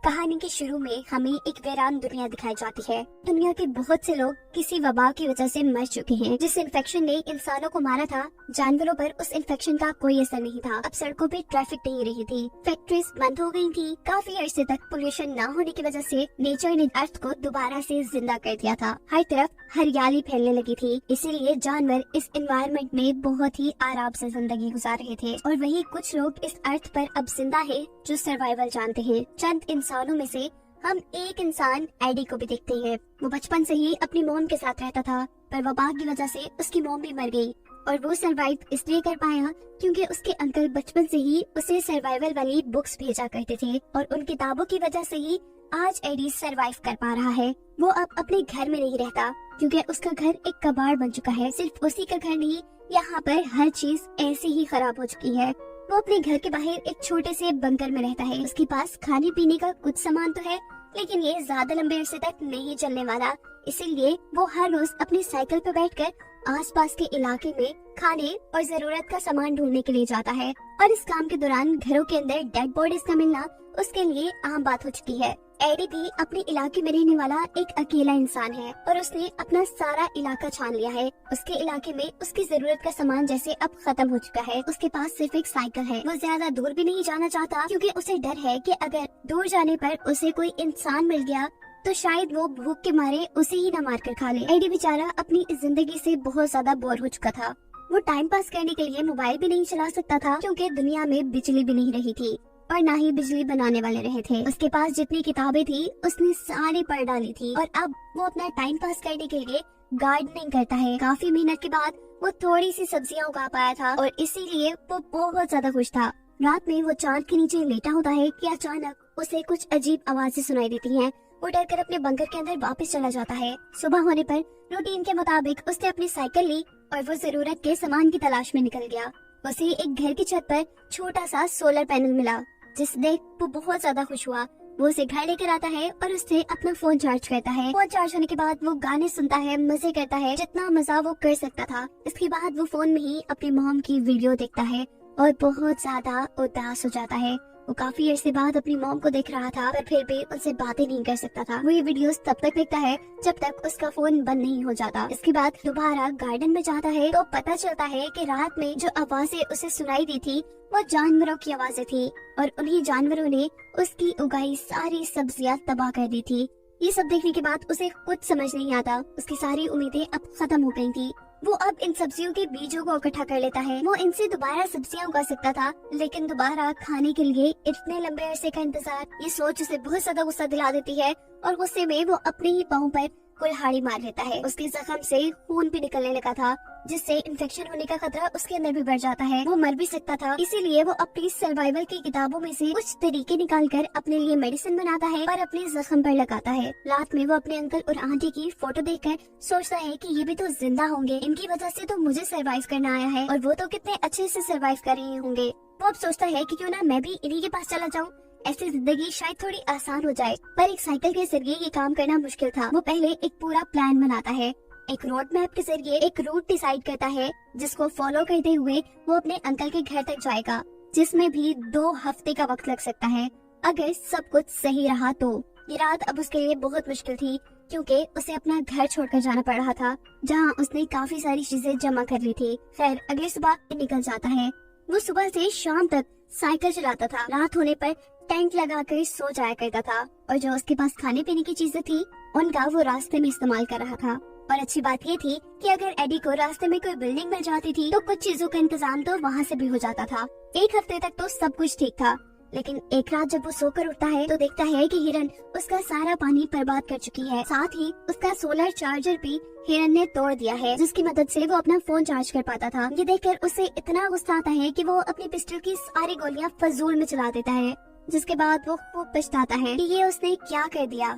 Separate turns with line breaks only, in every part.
कहानी के शुरू में हमें एक वीरान दुनिया दिखाई जाती है। दुनिया के बहुत से लोग किसी वबा की वजह से मर चुके हैं। जिस इन्फेक्शन ने इंसानों को मारा था, जानवरों पर उस इन्फेक्शन का कोई असर नहीं था। अब सड़कों पे ट्रैफिक नहीं रही थी, फैक्ट्रीज बंद हो गई थी। काफी अरसे तक पोल्यूशन न होने की वजह से नेचर ने अर्थ को दोबारा से जिंदा कर दिया था। हर तरफ हरियाली फैलने लगी थी, इसीलिए जानवर इस एनवायरनमेंट में बहुत ही आराम से जिंदगी गुजार रहे थे। और वही कुछ लोग इस अर्थ पर अब जिंदा है जो सर्वाइवल जानते हैं। चंद इंसानों में से हम एक इंसान एडी को भी देखते हैं। वो बचपन से ही अपनी मॉम के साथ रहता था, पर वबा की वजह से उसकी मॉम भी मर गई और वो सर्वाइव इसलिए कर पाया क्योंकि उसके अंकल बचपन से ही उसे सर्वाइवल वाली बुक्स भेजा करते थे और उन किताबों की वजह से ही आज एडी सर्वाइव कर पा रहा है। वो अब अपने घर में नहीं रहता क्योंकि उसका घर एक कबाड़ बन चुका है। सिर्फ उसी का घर नहीं, यहाँ पर हर चीज ऐसी ही खराब हो चुकी है। वो अपने घर के बाहर एक छोटे से बंकर में रहता है। उसके पास खाने पीने का कुछ सामान तो है, लेकिन ये ज्यादा लंबे अरसे तक नहीं चलने वाला। इसीलिए वो हर रोज अपनी साइकिल पर बैठकर आसपास के इलाके में खाने और जरूरत का सामान ढूंढने के लिए जाता है। और इस काम के दौरान घरों के अंदर डेड बॉडीज का मिलना उसके लिए आम बात हो चुकी है। एडी भी अपने इलाके में रहने वाला एक अकेला इंसान है और उसने अपना सारा इलाका छान लिया है। उसके इलाके में उसकी जरूरत का सामान जैसे अब खत्म हो चुका है। उसके पास सिर्फ एक साइकिल है। वो ज्यादा दूर भी नहीं जाना चाहता क्योंकि उसे डर है कि अगर दूर जाने पर उसे कोई इंसान मिल गया तो शायद वो भूख के मारे उसे ही न मार कर खा ले। एडी बेचारा अपनी जिंदगी से बहुत ज्यादा बोर हो चुका था। वो टाइम पास करने के लिए मोबाइल भी नहीं चला सकता था क्योंकि दुनिया में बिजली भी नहीं रही थी और ना ही बिजली बनाने वाले रहे थे। उसके पास जितनी किताबें थी उसने सारी पढ़ डाली थी और अब वो अपना टाइम पास करने के लिए गार्डनिंग करता है। काफी मेहनत के बाद वो थोड़ी सी सब्जियां उगा पाया था और इसीलिए वो बहुत ज्यादा खुश था। रात में वो चांद के नीचे लेटा होता है कि अचानक उसे कुछ अजीब आवाजें सुनाई देती हैं। वो डर कर अपने बंकर के अंदर वापस चला जाता है। सुबह होने पर रूटीन के मुताबिक उसने अपनी साइकिल ली और वो जरूरत के सामान की तलाश में निकल गया। उसे एक घर की छत पर छोटा सा सोलर पैनल मिला, जिसे देख वो बहुत ज्यादा खुश हुआ। वो उसे घर लेकर आता है और उससे अपना फोन चार्ज करता है। फोन चार्ज होने के बाद वो गाने सुनता है, मजे करता है, जितना मजा वो कर सकता था। इसके बाद वो फोन में ही अपनी मॉम की वीडियो देखता है और बहुत ज्यादा उदास हो जाता है। वो काफी अरसे बाद अपनी मॉम को देख रहा था, पर फिर भी उनसे बातें नहीं कर सकता था। वो ये वीडियोस तब तक देखता है जब तक उसका फोन बंद नहीं हो जाता। इसके बाद दोबारा गार्डन में जाता है तो पता चलता है कि रात में जो आवाजें उसे सुनाई दी थी वो जानवरों की आवाजें थी और उन्हीं जानवरों ने उसकी उगाई सारी सब्जियां तबाह कर दी थी। ये सब देखने के बाद उसे कुछ समझ नहीं आता। उसकी सारी उम्मीदें अब खत्म हो गई थी। वो अब इन सब्जियों के बीजों को इकट्ठा कर लेता है। वो इनसे दोबारा सब्जियां उगा सकता था, लेकिन दोबारा खाने के लिए इतने लंबे अरसे का इंतजार, ये सोच उसे बहुत ज्यादा गुस्सा दिला देती है और गुस्से में वो अपने ही पाँव पर कुल्हाड़ी मार लेता है। उसके जख्म से खून भी निकलने लगा था, जिससे इन्फेक्शन होने का खतरा उसके अंदर भी बढ़ जाता है। वो मर भी सकता था, इसीलिए वो अपनी सर्वाइवल की किताबों में से कुछ तरीके निकालकर अपने लिए मेडिसिन बनाता है और अपने जख्म पर लगाता है। रात में वो अपने अंकल और आंटी की फोटो देखकर सोचता है कि ये भी तो जिंदा होंगे, इनकी वजह से तो मुझे सर्वाइव करना आया है और वो तो कितने अच्छे से सर्वाइव कर रहे होंगे। वो अब सोचता है कि क्यों ना मैं भी इन्हीं के पास चला जाऊँ, ऐसी जिंदगी शायद थोड़ी आसान हो जाए। पर एक साइकिल के जरिए ये काम करना मुश्किल था। वो पहले एक पूरा प्लान बनाता है। एक रोड मैप के जरिए एक रूट डिसाइड करता है जिसको फॉलो करते हुए वो अपने अंकल के घर तक जाएगा, जिसमें भी 2 हफ्ते का वक्त लग सकता है अगर सब कुछ सही रहा तो। ये रात अब उसके लिए बहुत मुश्किल थी क्योंकि उसे अपना घर छोड़कर जाना पड़ रहा था, जहाँ उसने काफी सारी चीजें जमा कर ली थी। खैर अगली सुबह निकल जाता है। वो सुबह से शाम तक साइकिल चलाता था। रात होने पर टेंट लगाकर सो जाया करता था और जो उसके पास खाने पीने की चीजें थी उनका वो रास्ते में इस्तेमाल कर रहा था। और अच्छी बात ये थी कि अगर एडी को रास्ते में कोई बिल्डिंग मिल जाती थी तो कुछ चीजों का इंतजाम तो वहाँ से भी हो जाता था। एक हफ्ते तक तो सब कुछ ठीक था, लेकिन एक रात जब वो सोकर उठता है तो देखता है कि हिरन उसका सारा पानी बर्बाद कर चुकी है। साथ ही उसका सोलर चार्जर भी हिरन ने तोड़ दिया है, जिसकी मदद से वो अपना फोन चार्ज कर पाता था। ये देखकर उसे इतना गुस्सा आता है कि वो अपनी पिस्टल की सारी गोलियां फजूल में चला देता है, जिसके बाद वो खूब पछताता है कि ये उसने क्या कर दिया।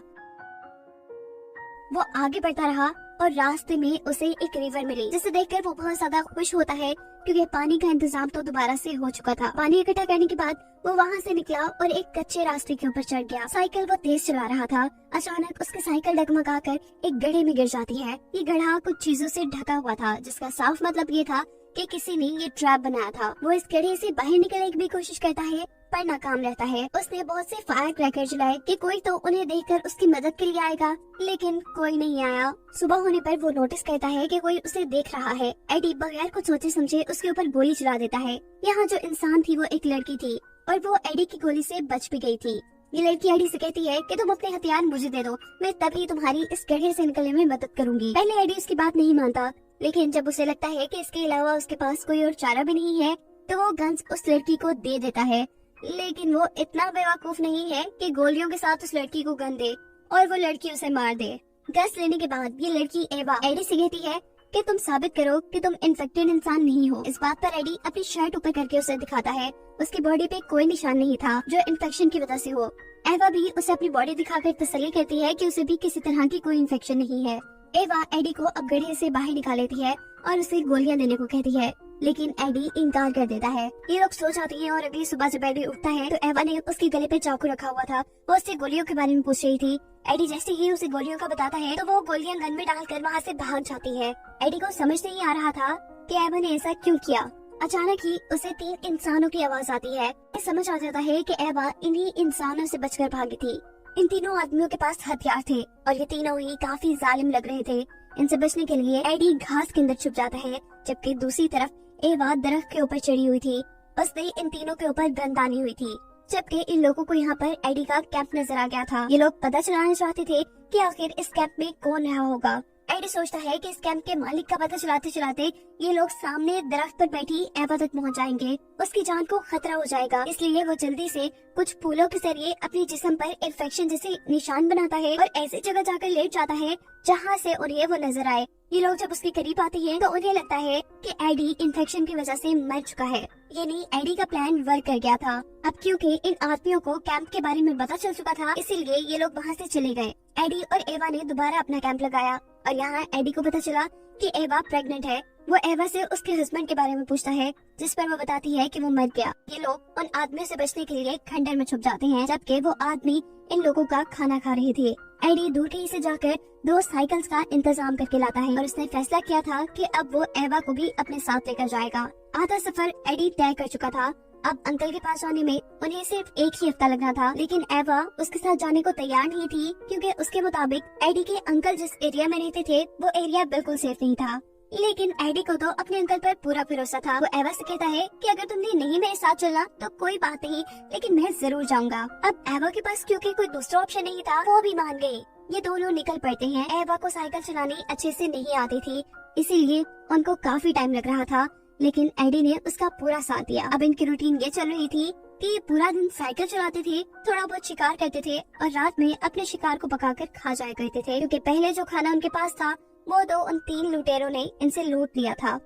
वो आगे बढ़ता रहा और रास्ते में उसे एक रिवर मिली, जिसे देखकर वो बहुत ज्यादा खुश होता है क्योंकि पानी का इंतजाम तो दोबारा से हो चुका था। पानी इकट्ठा करने के बाद वो वहाँ से निकला और एक कच्चे रास्ते के ऊपर चढ़ गया। साइकिल वो तेज चला रहा था। अचानक उसकी साइकिल डगमगाकर एक गड्ढे में गिर जाती है। ये गड्ढा कुछ चीजों से ढका हुआ था, जिसका साफ मतलब ये था कि किसी ने ये ट्रैप बनाया था। वो इस गड्ढे से बाहर निकलने की भी कोशिश करता है पर नाकाम रहता है। उसने बहुत से फायर क्रैकर जलाए कि कोई तो उन्हें देखकर उसकी मदद के लिए आएगा, लेकिन कोई नहीं आया। सुबह होने पर वो नोटिस करता है कि कोई उसे देख रहा है। एडी बगैर कुछ सोचे समझे उसके ऊपर गोली चला देता है। यहाँ जो इंसान थी वो एक लड़की थी और वो एडी की गोली से बच भी गई थी। ये लड़की एडी से कहती है कि तुम अपने हथियार मुझे दे दो, मैं तभी तुम्हारी इस गड्ढे से निकलने में मदद करूंगी। पहले एडी उसकी बात नहीं मानता, लेकिन जब उसे लगता है कि इसके अलावा उसके पास कोई और चारा भी नहीं है तो वो गन्स उस लड़की को दे देता है। लेकिन वो इतना बेवकूफ नहीं है कि गोलियों के साथ उस लड़की को गन दे और वो लड़की उसे मार दे। गस लेने के बाद ये लड़की एवा एडी से कहती है कि तुम साबित करो कि तुम इन्फेक्टेड इंसान नहीं हो। इस बात पर एडी अपनी शर्ट ऊपर करके उसे दिखाता है। उसकी बॉडी पे कोई निशान नहीं था जो इन्फेक्शन की वजह से हो। एवा भी उसे अपनी बॉडी दिखाकर तसल्ली करती है कि उसे भी किसी तरह की कोई इन्फेक्शन नहीं है। एवा एडी को अब गड्ढे से बाहर निकाल लेती है और उसे गोलियां देने को कहती है, लेकिन एडी इनकार कर देता है। ये लोग सो जाती हैं और अगली सुबह जब एडी उठता है तो एवा ने उसके गले पे चाकू रखा हुआ था। वो उससे गोलियों के बारे में पूछ रही थी। एडी जैसे ही उसे गोलियों का बताता है तो वो गोलियां गन में डालकर वहाँ से भाग जाती है। एडी को समझ नहीं आ रहा था कि एवा ने ऐसा क्यों किया। अचानक ही उसे 3 इंसानों की आवाज आती है। समझ आ जाता है कि एवा इन्हीं इंसानों से बचकर भागी थी। इन तीनों आदमियों के पास हथियार थे और ये तीनों ही काफी जालिम लग रहे थे। इनसे बचने के लिए एडी घास के अंदर छुप जाता है, जबकि दूसरी तरफ एवा दरख्त के ऊपर चढ़ी हुई थी। उसने इन तीनों के ऊपर गन तानी हुई थी, जबकि इन लोगों को यहाँ पर एडी का कैंप नजर आ गया था। ये लोग पता चलाना चाहते थे कि आखिर इस कैंप में कौन रहा होगा। एडी सोचता है कि इस कैंप के मालिक का पता चलाते चलाते ये लोग सामने दरख्त पर बैठी एवा तक पहुंच जाएंगे। उसकी जान को खतरा हो जाएगा, इसलिए वो जल्दी से कुछ फूलों के जरिए अपने जिस्म पर इन्फेक्शन जैसे निशान बनाता है और ऐसी जगह जाकर लेट जाता है जहाँ से उन्हें वो नजर आए। ये लोग जब उसके करीब आते हैं तो उन्हें लगता है कि एडी इन्फेक्शन की वजह से मर चुका है। यानी एडी का प्लान वर्क कर गया था। अब क्योंकि इन आदमियों को कैंप के बारे में पता चल चुका था, इसीलिए ये लोग वहाँ से चले गए। एडी और एवा ने दोबारा अपना कैंप लगाया और यहाँ एडी को पता चला कि एवा प्रेग्नेंट है। वो एवा से उसके हस्बैंड के बारे में पूछता है, जिस पर वो बताती है कि वो मर गया। ये लोग उन आदमियों से बचने के लिए खंडर में छुप जाते हैं, जबकि वो आदमी इन लोगों का खाना खा रहे थे। एडी दूर कहीं से जाकर 2 साइकिल्स का इंतजाम करके लाता है और उसने फैसला किया था कि अब वो एवा को भी अपने साथ लेकर जाएगा। आधा सफर एडी तय कर चुका था। अब अंकल के पास जाने में उन्हें सिर्फ 1 ही हफ्ता लगना था, लेकिन एवा उसके साथ जाने को तैयार नहीं थी, क्योंकि उसके मुताबिक एडी के अंकल जिस एरिया में रहते थे वो एरिया बिल्कुल सेफ नहीं था। लेकिन एडी को तो अपने अंकल पर पूरा भरोसा था। वो एवा से कहता है कि अगर तुमने नहीं मेरे साथ चला तो कोई बात नहीं, लेकिन मैं जरूर जाऊंगा। अब एवा के पास क्योंकि कोई दूसरा ऑप्शन नहीं था, वो भी मान गई। ये दोनों निकल पड़ते हैं। एवा को साइकिल चलानी अच्छे से नहीं आती थी, इसीलिए उनको काफी टाइम लग रहा था, लेकिन एडी ने उसका पूरा साथ दिया। अब इनकी रूटीन ये चल रही थी कि ये पूरा दिन साइकिल चलाते थे, थोड़ा बहुत शिकार करते थे और रात में अपने शिकार को पकाकर खा जाया करते थे, क्योंकि पहले जो खाना उनके पास था वो तो उन 3 लुटेरों ने इनसे लूट लिया था।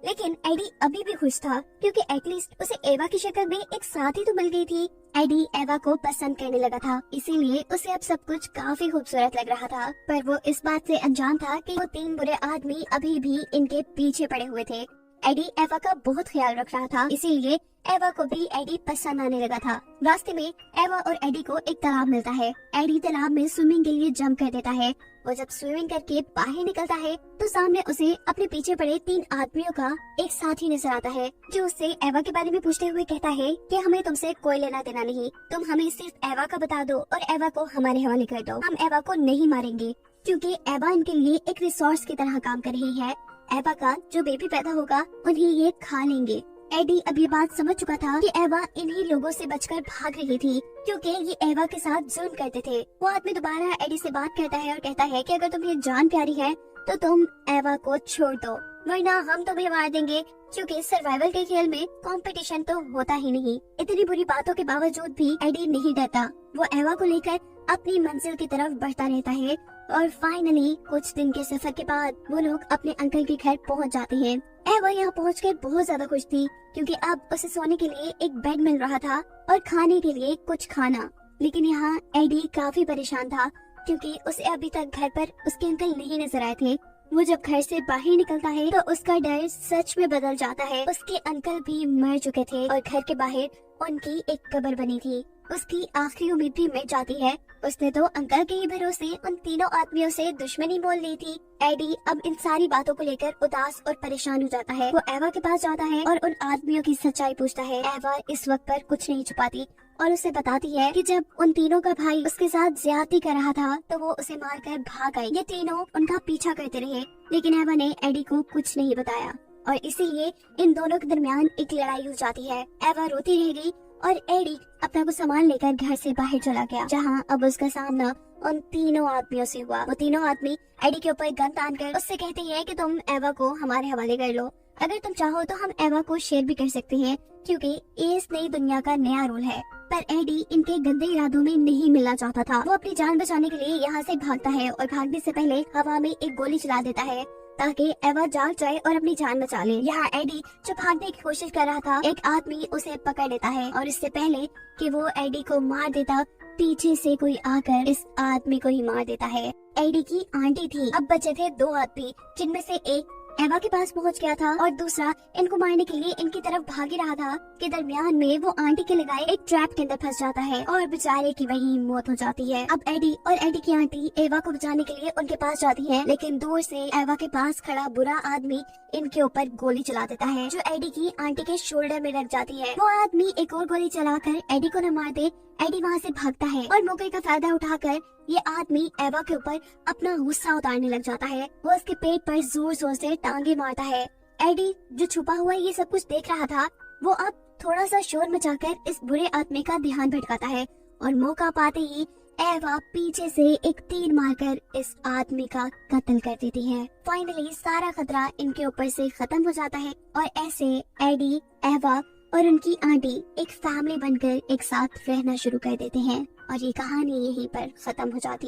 लेकिन एडी अभी भी खुश था, क्योंकि एटलीस्ट उसे एवा की शक्ल में एक साथी तो मिल गई थी। एडी एवा को पसंद करने लगा था, इसीलिए उसे अब सब कुछ काफी खूबसूरत लग रहा था। पर वो इस बात से अनजान था कि वो 3 बुरे आदमी अभी भी इनके पीछे पड़े हुए थे। एडी एवा का बहुत ख्याल रख रहा था, इसीलिए एवा को भी एडी पसंद आने लगा था। रास्ते में एवा और एडी को एक तालाब मिलता है। एडी तालाब में स्विमिंग के लिए जंप कर देता है। वो जब स्विमिंग करके बाहर निकलता है तो सामने उसे अपने पीछे पड़े 3 आदमियों का एक साथी नजर आता है, जो उससे एवा के बारे में पूछते हुए कहता है कि हमें तुमसे कोई लेना देना नहीं, तुम हमें सिर्फ एवा का बता दो और एवा को हमारे हवाले कर दो। हम एवा को नहीं मारेंगे, क्योंकि एवा इनके लिए एक रिसोर्स की तरह काम कर रही है। एवा का जो बेबी पैदा होगा उन्हें ये खा लेंगे। एडी अब ये बात समझ चुका था कि एवा इन्हीं लोगों से बचकर भाग रही थी, क्योंकि ये एवा के साथ जुल्म करते थे। वो आदमी दोबारा एडी से बात करता है और कहता है कि अगर तुम्हें जान प्यारी है तो तुम एवा को छोड़ दो, वरना हम तुम्हें मार देंगे, क्योंकि सर्वाइवल के खेल में कंपटीशन तो होता ही नहीं। इतनी बुरी बातों के बावजूद भी एडी नहीं डरता। वो एवा को लेकर अपनी मंजिल की तरफ बढ़ता रहता है और फाइनली कुछ दिन के सफर के बाद वो लोग अपने अंकल के घर पहुंच जाते हैं। एवा यहाँ पहुंचकर बहुत ज्यादा खुश थी, क्योंकि अब उसे सोने के लिए एक बेड मिल रहा था और खाने के लिए कुछ खाना। लेकिन यहाँ एडी काफी परेशान था, क्योंकि उसे अभी तक घर पर उसके अंकल नहीं नजर आए थे। वो जब घर से बाहर निकलता है तो उसका डर सच में बदल जाता है। उसके अंकल भी मर चुके थे और घर के बाहर उनकी एक कब्र बनी थी। उसकी आखिरी उम्मीद भी मिट जाती है। उसने तो अंकल के ही भरोसे उन तीनों आदमियों से दुश्मनी मोल ली थी। एडी अब इन सारी बातों को लेकर उदास और परेशान हो जाता है। वो एवा के पास जाता है और उन आदमियों की सच्चाई पूछता है। एवा इस वक्त पर कुछ नहीं छुपाती और उसे बताती है कि जब उन तीनों का भाई उसके साथ ज्यादती कर रहा था तो वो उसे मारकर भाग गए। ये तीनों उनका पीछा करते रहे, लेकिन एवा ने एडी को कुछ नहीं बताया और इसीलिए इन दोनों के दरमियान एक लड़ाई हो जाती है। एवा रोती रह गई और एडी अपना को सामान लेकर घर से बाहर चला गया, जहाँ अब उसका सामना उन तीनों आदमियों से हुआ। वो तीनों आदमी एडी के ऊपर गन तानकर उससे कहते हैं कि तुम एवा को हमारे हवाले कर लो। अगर तुम चाहो तो हम एवा को शेयर भी कर सकते हैं, क्योंकि ये इस नई दुनिया का नया रूल है। पर एडी इनके गंदे इरादों में नहीं मिलना चाहता था। वो अपनी जान बचाने के लिए यहाँ से भागता है और भागने से पहले हवा में एक गोली चला देता है ताकि एवा जाग जाए और अपनी जान बचा ले। यहाँ एडी जो भागने की कोशिश कर रहा था, एक आदमी उसे पकड़ लेता है और इससे पहले कि वो एडी को मार देता, पीछे से कोई आकर इस आदमी को ही मार देता है। एडी की आंटी थी। अब बचे थे दो आदमी, जिनमें से एक एवा के पास पहुंच गया था और दूसरा इनको मारने के लिए इनकी तरफ भाग ही रहा था कि दरमियान में वो आंटी के लगाए एक ट्रैप के अंदर फंस जाता है और बेचारे की वही मौत हो जाती है। अब एडी और एडी की आंटी एवा को बचाने के लिए उनके पास जाती है, लेकिन दूर से एवा के पास खड़ा बुरा आदमी इनके ऊपर गोली चला देता है, जो एडी की आंटी के शोल्डर में लग जाती है। वो आदमी एक और गोली चलाकर एडी को न मार दे, एडी वहाँ से भागता है और मौके का फायदा उठाकर ये आदमी एवा के ऊपर अपना गुस्सा उतारने लग जाता है। वो उसके पेट पर जोर जोर से टांगे मारता है। एडी जो छुपा हुआ ये सब कुछ देख रहा था, वो अब थोड़ा सा शोर मचाकर इस बुरे आदमी का ध्यान भटकाता है और मौका पाते ही एवा पीछे से एक तीर मारकर इस आदमी का कत्ल कर देती है। फाइनली सारा खतरा इनके ऊपर से खत्म हो जाता है और ऐसे एडी, एवा और उनकी आंटी एक फैमिली बनकर एक साथ रहना शुरू कर देते हैं और ये कहानी यहीं पर खत्म हो जाती है।